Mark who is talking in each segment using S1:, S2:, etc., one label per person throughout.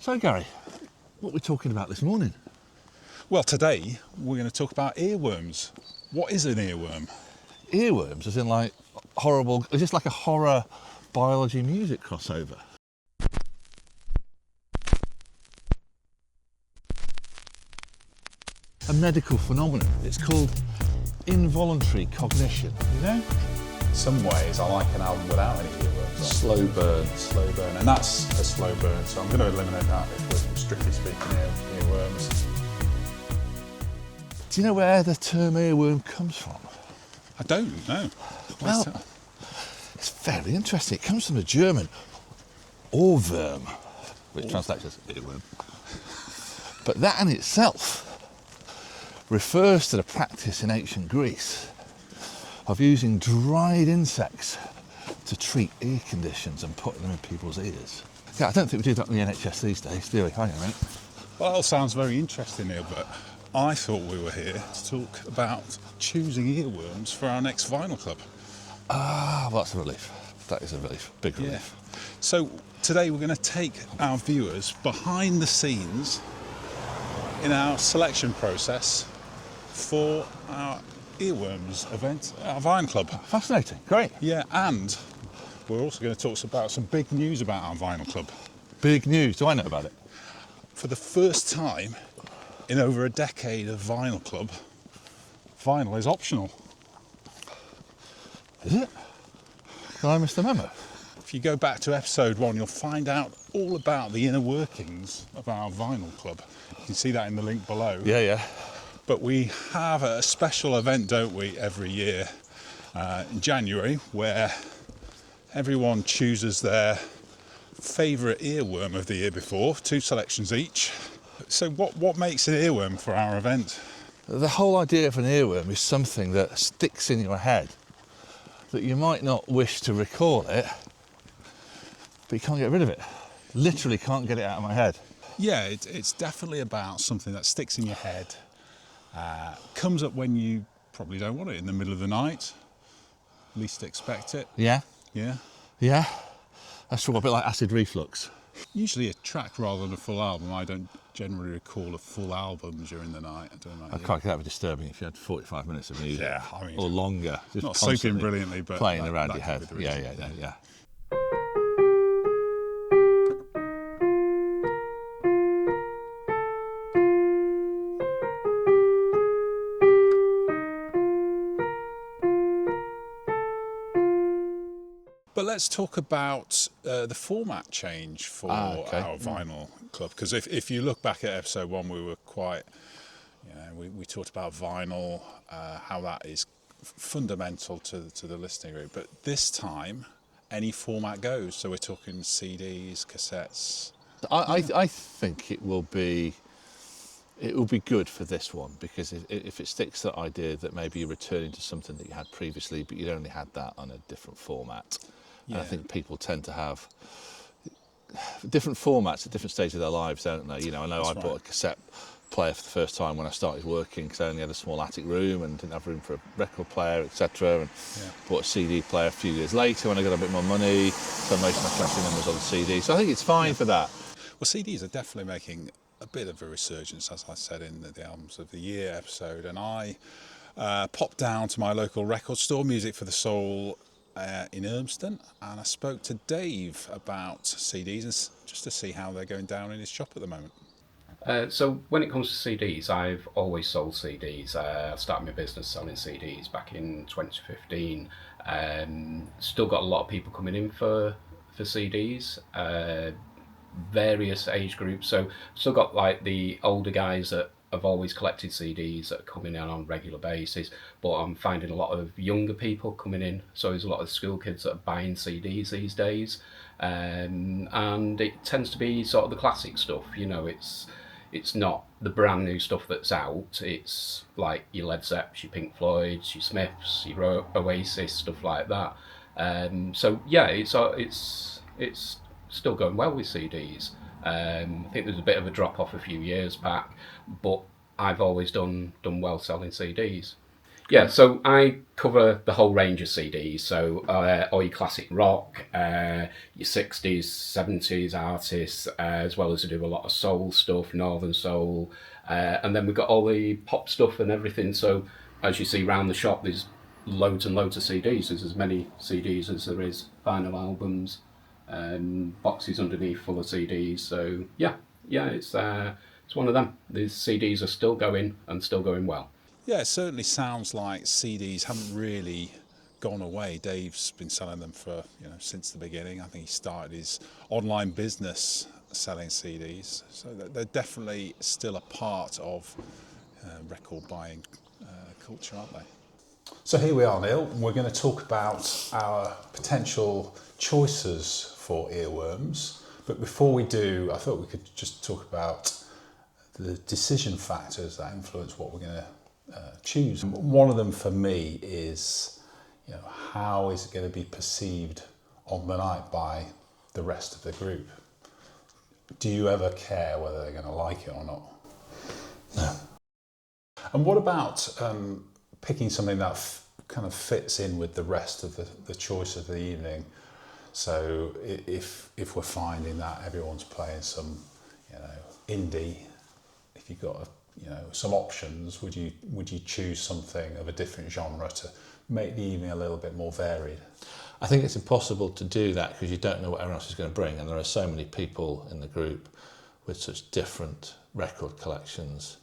S1: So Gary, what are we talking about this morning?
S2: Well, today we're going to talk about earworms. What is an earworm?
S1: Earworms, as in like horrible, is this like a horror biology music crossover? A medical phenomenon. It's called involuntary cognition, you know?
S2: In some ways, I like an album without any earworms.
S1: Slow burn.
S2: Slow burn, and that's a slow burn, so I'm going to eliminate that if we're strictly speaking earworms.
S1: Do you know where the term earworm comes from?
S2: I don't know.
S1: Well, it's very interesting. It comes from the German Ohrwurm, which translates as earworm. But that in itself refers to the practice in ancient Greece of using dried insects to treat ear conditions and putting them in people's ears. Yeah, I don't think we do that in the NHS these days, do we? Hang on a minute.
S2: Well, that all sounds very interesting, Neil, but I thought we were here to talk about choosing earworms for our next vinyl club.
S1: Ah, well, that's a relief. That is a relief, big relief.
S2: Yeah. So today we're going to take our viewers behind the scenes in our selection process for our earworms event, our vinyl club.
S1: Fascinating, great.
S2: Yeah, and we're also going to talk about some big news about our vinyl club.
S1: Big news, do I know about it?
S2: For the first time in over a decade of vinyl club, vinyl is optional.
S1: Is it? Can I miss the memo?
S2: If you go back to episode 1, you'll find out all about the inner workings of our vinyl club. You can see that in the link below.
S1: Yeah.
S2: But we have a special event, don't we, every year in January, where everyone chooses their favourite earworm of the year before, 2 selections each. So what makes an earworm for our event?
S1: The whole idea of an earworm is something that sticks in your head, that you might not wish to recall it, but you can't get rid of it. Literally can't get it out of my head.
S2: Yeah, it's definitely about something that sticks in your head, comes up when you probably don't want it, in the middle of the night, least expect it.
S1: Yeah?
S2: Yeah.
S1: Yeah? That's sort of a bit like acid reflux.
S2: Usually a track rather than a full album. I don't generally recall a full album during the night. I don't know.
S1: I can't get that would be disturbing if you had 45 minutes of music.
S2: Yeah, I mean,
S1: or longer. Just
S2: not soaping brilliantly, but
S1: playing
S2: that,
S1: around
S2: that
S1: your head. Yeah.
S2: But let's talk about the format change for our vinyl club, because if you look back at episode 1, we were quite, we talked about vinyl, how that is fundamental to the listening route. But this time, any format goes. So we're talking CDs, cassettes.
S1: I think it will be good for this one, because if it sticks to that idea that maybe you're returning to something that you had previously, but you'd only had that on a different format. Yeah. And I think people tend to have different formats at different stages of their lives, don't they? I know I bought a cassette player for the first time when I started working, because I only had a small attic room and didn't have room for a record player, etc. And bought a CD player a few years later when I got a bit more money, so most of my collection then was on CD. So I think it's fine for that.
S2: Well, CDs are definitely making a bit of a resurgence, as I said in the Albums of the Year episode, and I popped down to my local record store, Music for the Soul, in Urmston, and I spoke to Dave about CDs and just to see how they're going down in his shop at the moment.
S3: So when it comes to CDs, I've always sold CDs. I started my business selling CDs back in 2015. Still got a lot of people coming in for CDs, various age groups. So still got like the older guys that have always collected CDs that are coming in on a regular basis, but I'm finding a lot of younger people coming in. So there's a lot of school kids that are buying CDs these days, and it tends to be sort of the classic stuff. It's not the brand new stuff that's out. It's like your Led Zepp's, your Pink Floyd's, your Smiths, your Oasis, stuff like that. So yeah, it's still going well with CDs. I think there's a bit of a drop off a few years back, but I've always done well selling CDs. Yeah, so I cover the whole range of CDs. So all your classic rock, your 60s, 70s artists, as well as I do a lot of soul stuff, northern soul, and then we've got all the pop stuff and everything. So as you see round the shop, there's loads and loads of CDs. There's as many CDs as there is vinyl albums, boxes underneath full of CDs. So yeah, it's one of them. The CDs are still going and still going well.
S2: Yeah, it certainly sounds like CDs haven't really gone away. Dave's been selling them for, since the beginning. I think he started his online business selling CDs. So they're definitely still a part of record buying culture, aren't they? So here we are, Neil, and we're going to talk about our potential choices for earworms. But before we do, I thought we could just talk about the decision factors that influence what we're going to choose. One of them for me is, how is it going to be perceived on the night by the rest of the group? Do you ever care whether they're going to like it or not?
S1: No.
S2: And what about picking something that kind of fits in with the rest of the choice of the evening? So if we're finding that everyone's playing some, indie, if you've got some options, would you choose something of a different genre to make the evening a little bit more varied?
S1: I think it's impossible to do that because you don't know what everyone else is going to bring, and there are so many people in the group with such different record collections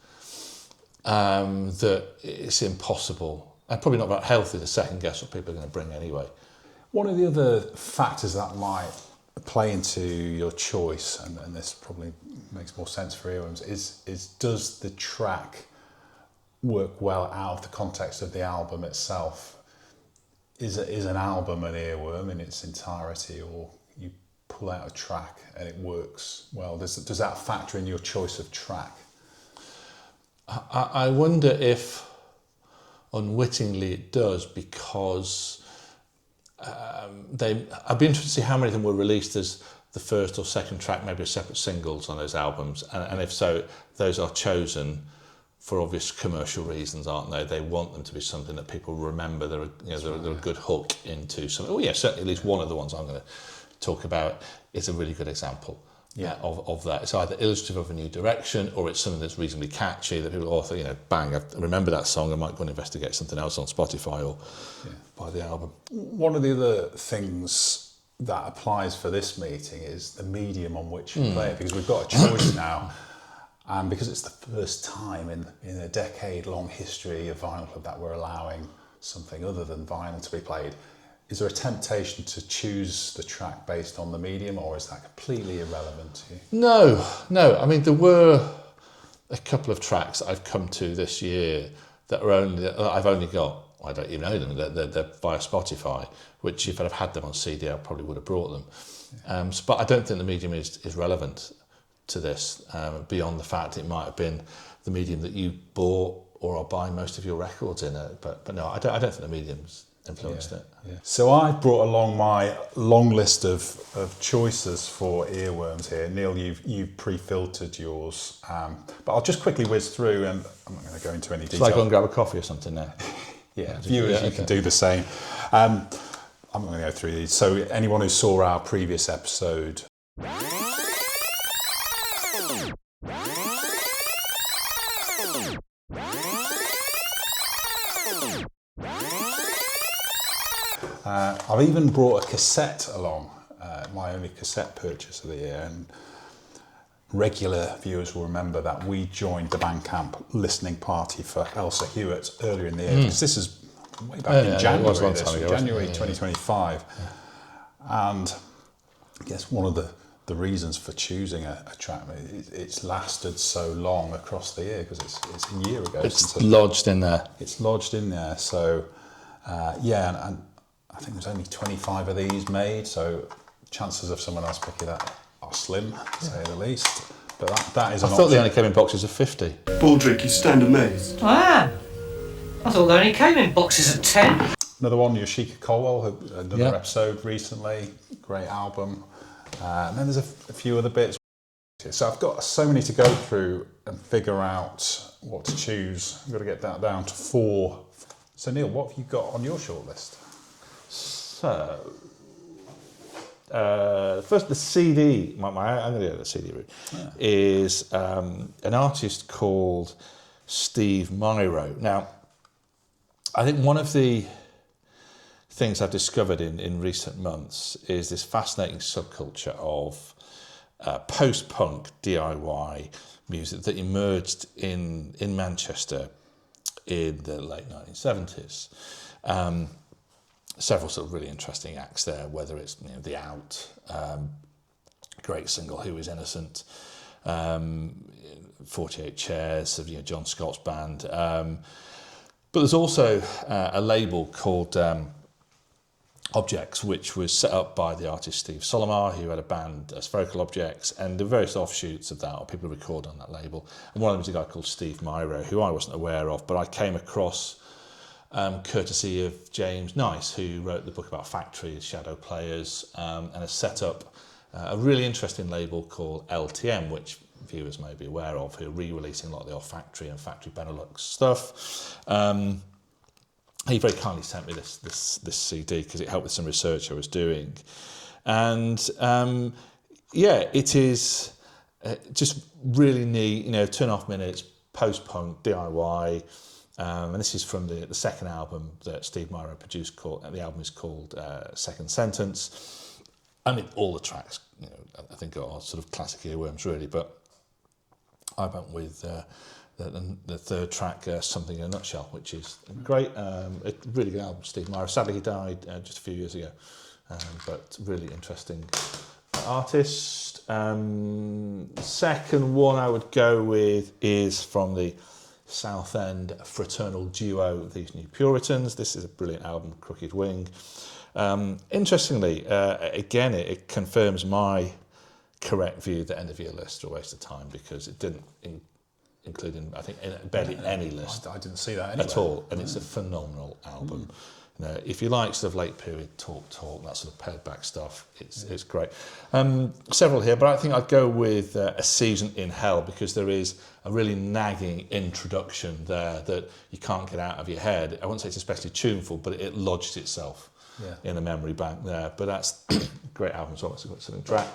S1: that it's impossible, and probably not that healthy to second guess what people are going to bring anyway.
S2: One of the other factors that might play into your choice, and this probably makes more sense for earworms, is does the track work well out of the context of the album itself? Is an album an earworm in its entirety, or you pull out a track and it works well? Does that factor in your choice of track?
S1: I wonder if unwittingly it does, because I'd be interested to see how many of them were released as the first or second track, maybe as separate singles on those albums, and if so, those are chosen for obvious commercial reasons, aren't they? They want them to be something that people remember. They're a good hook into something. Oh yeah, certainly at least one of the ones I'm going to talk about is a really good example of that. It's either illustrative of a new direction, or it's something that's reasonably catchy that people author, bang, I remember that song, I might go and investigate something else on Spotify or buy the album.
S2: One of the other things that applies for this meeting is the medium on which you play it, because we've got a choice now. And because it's the first time in a decade-long history of Vinyl Club that we're allowing something other than vinyl to be played, is there a temptation to choose the track based on the medium, or is that completely irrelevant to you?
S1: No. I mean, there were a couple of tracks that I've come to this year that I've only got, I don't even know them, they're via Spotify, which if I'd have had them on CD, I probably would have brought them. But I don't think the medium is relevant to this, beyond the fact it might have been the medium that you bought or are buying most of your records in it. But no, I don't think the medium's influenced it.
S2: Yeah. So I brought along my long list of choices for earworms here. Neil, you've pre-filtered yours, but I'll just quickly whiz through, and I'm not going to go into any detail.
S1: Shall I go and grab a coffee or something now?
S2: Viewers, you can do the same. I'm not going to go through these. So anyone who saw our previous episode, I've even brought a cassette along, my only cassette purchase of the year, and regular viewers will remember that we joined the Bandcamp listening party for Elsa Hewitt earlier in the year, because this is way back in January, January 2025. And I guess one of the reasons for choosing a track, it's lasted so long across the year, because it's a year ago.
S1: It's lodged in there.
S2: It's lodged in there. So, and I think there's only 25 of these made, so chances of someone else picking that are slim, to say the least. But that is an option.
S1: I thought they only came in boxes of 50.
S4: Baldrick, you stand amazed.
S5: I am. I thought they only came in boxes of 10.
S2: Another one, Yoshika Colwell, another episode recently, great album. And then there's a few other bits. So I've got so many to go through and figure out what to choose. I've got to get that down to 4 So Neil, what have you got on your shortlist?
S1: So, first the CD, I'm going to go the CD route, is an artist called Steve Myro. Now, I think one of the things I've discovered in recent months is this fascinating subculture of post-punk DIY music that emerged in Manchester in the late 1970s. Several sort of really interesting acts there, whether it's The Out, great single Who Is Innocent, 48 Chairs of John Scott's band. But there's also a label called Objects, which was set up by the artist Steve Solomar, who had a band, Spherical Objects, and the various offshoots of that, or people who record on that label. And one of them is a guy called Steve Myro, who I wasn't aware of, but I came across courtesy of James Nice, who wrote the book about Factory, Shadow Players, and has set up a really interesting label called LTM, which viewers may be aware of, who are re-releasing a lot of the old Factory and Factory Benelux stuff. He very kindly sent me this CD because it helped with some research I was doing. And it is just really neat, 2.5 minutes, post-punk, DIY. And this is from the second album that Steve Myro produced. The album is called Second Sentence. I mean, all the tracks, I think are sort of classic earworms, really. But I went with the third track, Something in a Nutshell, which is great. A really good album, Steve Myro. Sadly, he died just a few years ago, but really interesting artist. Second one I would go with is from the South End fraternal duo, These New Puritans. This is a brilliant album, Crooked Wing. Interestingly, again, it confirms my correct view that end of year lists are a waste of time, because it didn't include I think barely any list.
S2: I didn't see that anywhere
S1: at all, and it's a phenomenal album. If you like sort of late period talk, that sort of pared back stuff, it's great. Several here, but I think I'd go with A Season in Hell, because there is a really nagging introduction there that you can't get out of your head. I wouldn't say it's especially tuneful, but it lodged itself in the memory bank there. But that's a great album as well. It's a good selling track.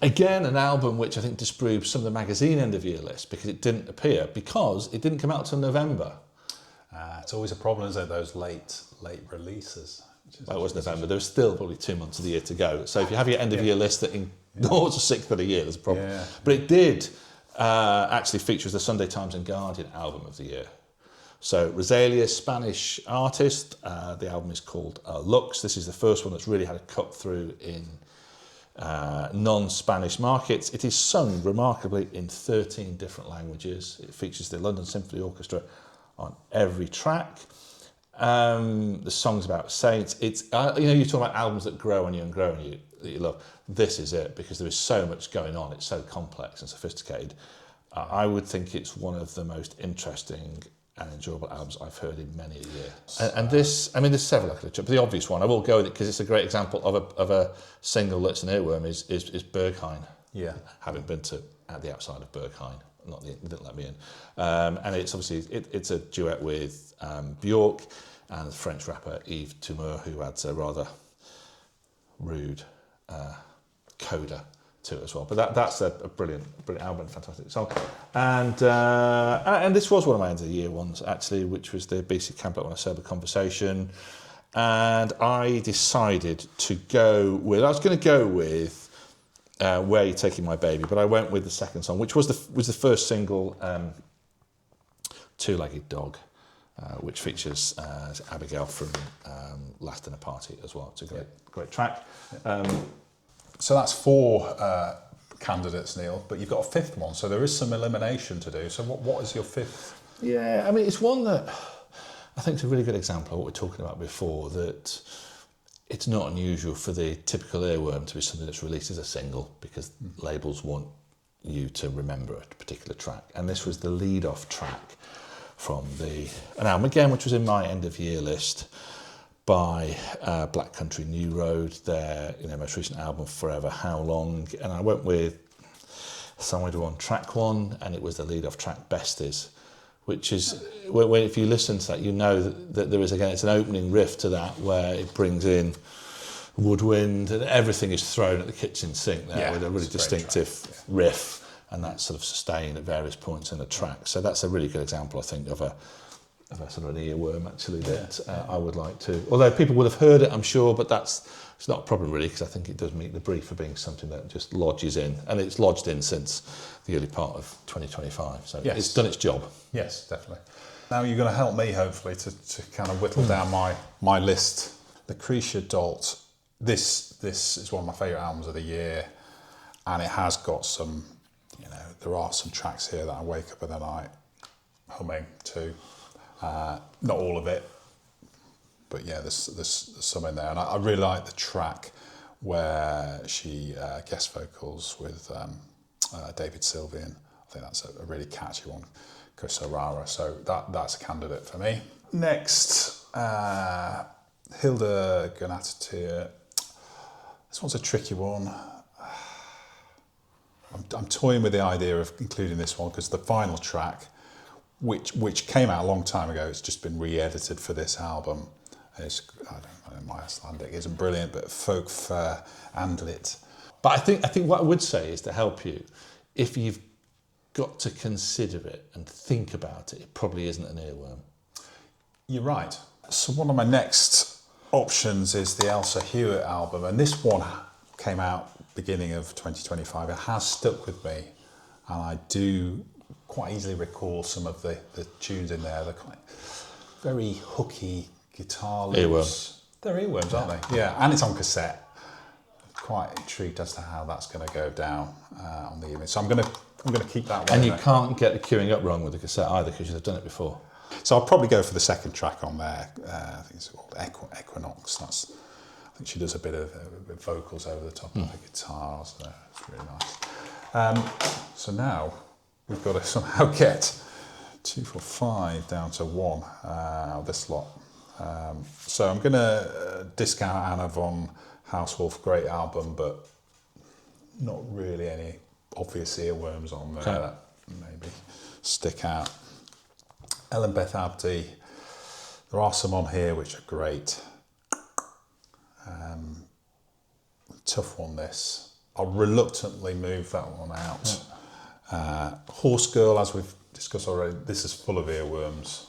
S1: Again, an album which I think disproves some of the magazine end of year lists, because it didn't appear, because it didn't come out till November.
S2: It's always a problem, isn't it, those late releases?
S1: Well, it was November. There was still probably 2 months of the year to go. So if you have your end of year list that ignores a sixth of the year, there's a problem.
S2: Yeah.
S1: But it did actually feature as the Sunday Times and Guardian album of the year. So Rosalia, Spanish artist. The album is called Lux. This is the first one that's really had a cut through in non-Spanish markets. It is sung remarkably in 13 different languages. It features the London Symphony Orchestra on every track. The song's about saints. It's you talk about albums that grow on you and grow on you, that you love. This is it, because there is so much going on. It's so complex and sophisticated. I would think it's one of the most interesting and enjoyable albums I've heard in many a year. And this, I mean, there's several I could have, but the obvious one, I will go with it because it's a great example of a single that's an earworm, is Berghain.
S2: Yeah.
S1: Having been at the outside of Berghain, they didn't let me in. And it's obviously, it's a duet with Bjork and the French rapper Yves Tumor, who adds a rather rude coda to it as well. But that's a brilliant album, fantastic song. And this was one of my end of the year ones, actually, which was the BC Campbell on a Sober Conversation. And I decided to go with, I was going to go with Where You Taking My Baby, but I went with the second song, which was the first single, Two-Legged Dog, which features Abigail from Last in a Party as well. It's a great track.
S2: So that's 4 candidates, Neil, but you've got a fifth one, so there is some elimination to do. So what is your fifth?
S1: Yeah, I mean, it's one that I think is a really good example of what we were talking about before, that it's not unusual for the typical earworm to be something that's released as a single, because labels want you to remember a particular track. And this was the lead-off track from an album, again, which was in my end-of-year list, by Black Country New Road, their most recent album, Forever How Long. And I went with Somewhere to On track 1, and it was the lead-off track, Besties, which is, if you listen to that, you know that there is, again, it's an opening riff to that where it brings in woodwind and everything is thrown at the kitchen sink there with a really distinctive riff, and that's sort of sustained at various points in the track. So that's a really good example, I think, of a sort of an earworm, actually, that I would like to. Although people would have heard it, I'm sure, but it's not a problem really, because I think it does meet the brief for being something that just lodges in, and it's lodged in since the early part of 2025. So it's done its job.
S2: Yes, definitely. Now you're going to help me, hopefully, to kind of whittle down my list. Lucretia Dalt. This is one of my favourite albums of the year, and it has got some, there are some tracks here that I wake up in the night humming to. Not all of it, but yeah, there's some in there, and I really like the track where she guest vocals with David Sylvian. I think that's a really catchy one, Rara. So that's a candidate for me. Next, Hilda Ganatatir. This one's a tricky one. I'm toying with the idea of including this one because the final track, which came out a long time ago, it's just been re-edited for this album. I don't know, my Icelandic isn't brilliant, but folk fair and lit.
S1: But I think what I would say is to help you, if you've got to consider it and think about it, it probably isn't an earworm.
S2: You're right. So one of my next options is the Elsa Hewitt album, and this one came out beginning of 2025. It has stuck with me, and I do quite easily recall some of the tunes in there. They're quite very hooky guitar loops.
S1: Earworms.
S2: They're earworms, aren't they? Yeah, and it's on cassette. Quite intrigued as to how that's going to go down on the evening. So I'm going to keep that one.
S1: And you can't get the queuing up wrong with the cassette either, because you've done it before.
S2: So I'll probably go for the second track on there. I think it's called Equinox. I think she does a bit of vocals over the top of the guitars. So it's really nice. So now we've got to somehow get 2, 4, 5 down to 1 this lot. So I'm going to discount Anna von Hauswolf, great album, but not really any obvious earworms on there that maybe stick out. Ellen Beth Abdi, there are some on here which are great. Tough one, this. I'll reluctantly move that one out. Horse Girl, as we've discussed already, this is full of earworms.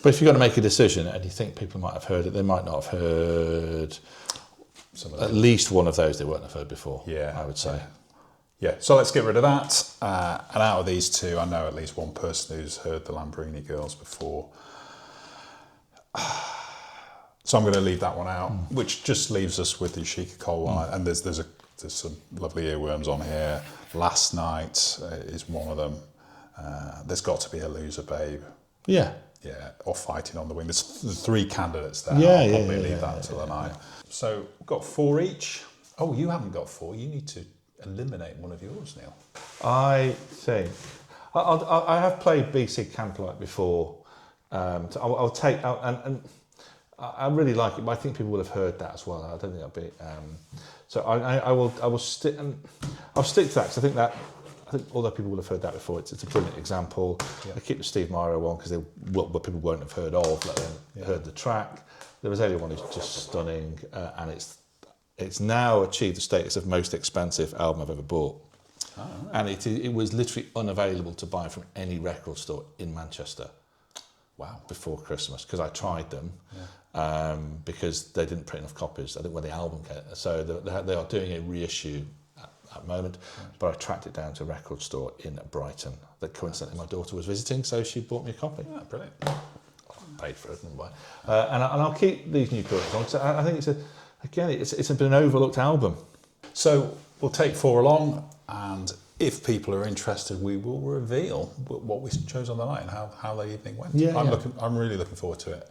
S1: But if you've got to make a decision and you think people might have heard it, they might not have heard at least one of those they won't have heard before, I would say.
S2: Yeah, so let's get rid of that. And out of these two, I know at least one person who's heard the Lambrini Girls before. So I'm going to leave that one out, which just leaves us with the Yashika Cole one. And there's some lovely earworms on here. Last Night is one of them. There's got to be a Loser Babe.
S1: Yeah.
S2: Yeah, or Fighting on the Wing. There's 3 candidates there.
S1: I'll
S2: probably leave that till the night. So we've got 4 each. Oh, you haven't got 4. You need to eliminate one of yours, Neil.
S1: I think I have played BC Camplight before. I'll take and I really like it, but I think people will have heard that as well. I don't think that'll be. So I will stick I'll stick to that, because I think although people will have heard that before, it's a brilliant example. I keep the Steve Myro one because people won't have heard of, let alone heard the track. The Rosalia one is just stunning, and it's now achieved the status of most expensive album I've ever bought. Oh, right. And it was literally unavailable to buy from any record store in Manchester. Wow. Before Christmas, because I tried them, because they didn't print enough copies. I think when the album came, so they are doing a reissue at the moment, but I tracked it down to a record store in Brighton that coincidentally my daughter was visiting, so she bought me a copy.
S2: Oh, brilliant.
S1: Paid for it, and I'll keep these new currents on, because I think it's been an overlooked album.
S2: So we'll take 4 along, and if people are interested, we will reveal what we chose on the night and how the evening went. I'm really looking forward to it.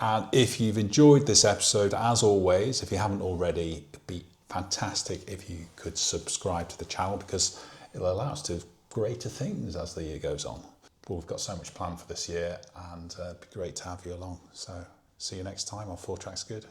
S2: And if you've enjoyed this episode, as always, if you haven't already, it'd be fantastic if you could subscribe to the channel, because it'll allow us to do greater things as the year goes on. But we've got so much planned for this year, and it'd be great to have you along. So see you next time on 4 Tracks Good.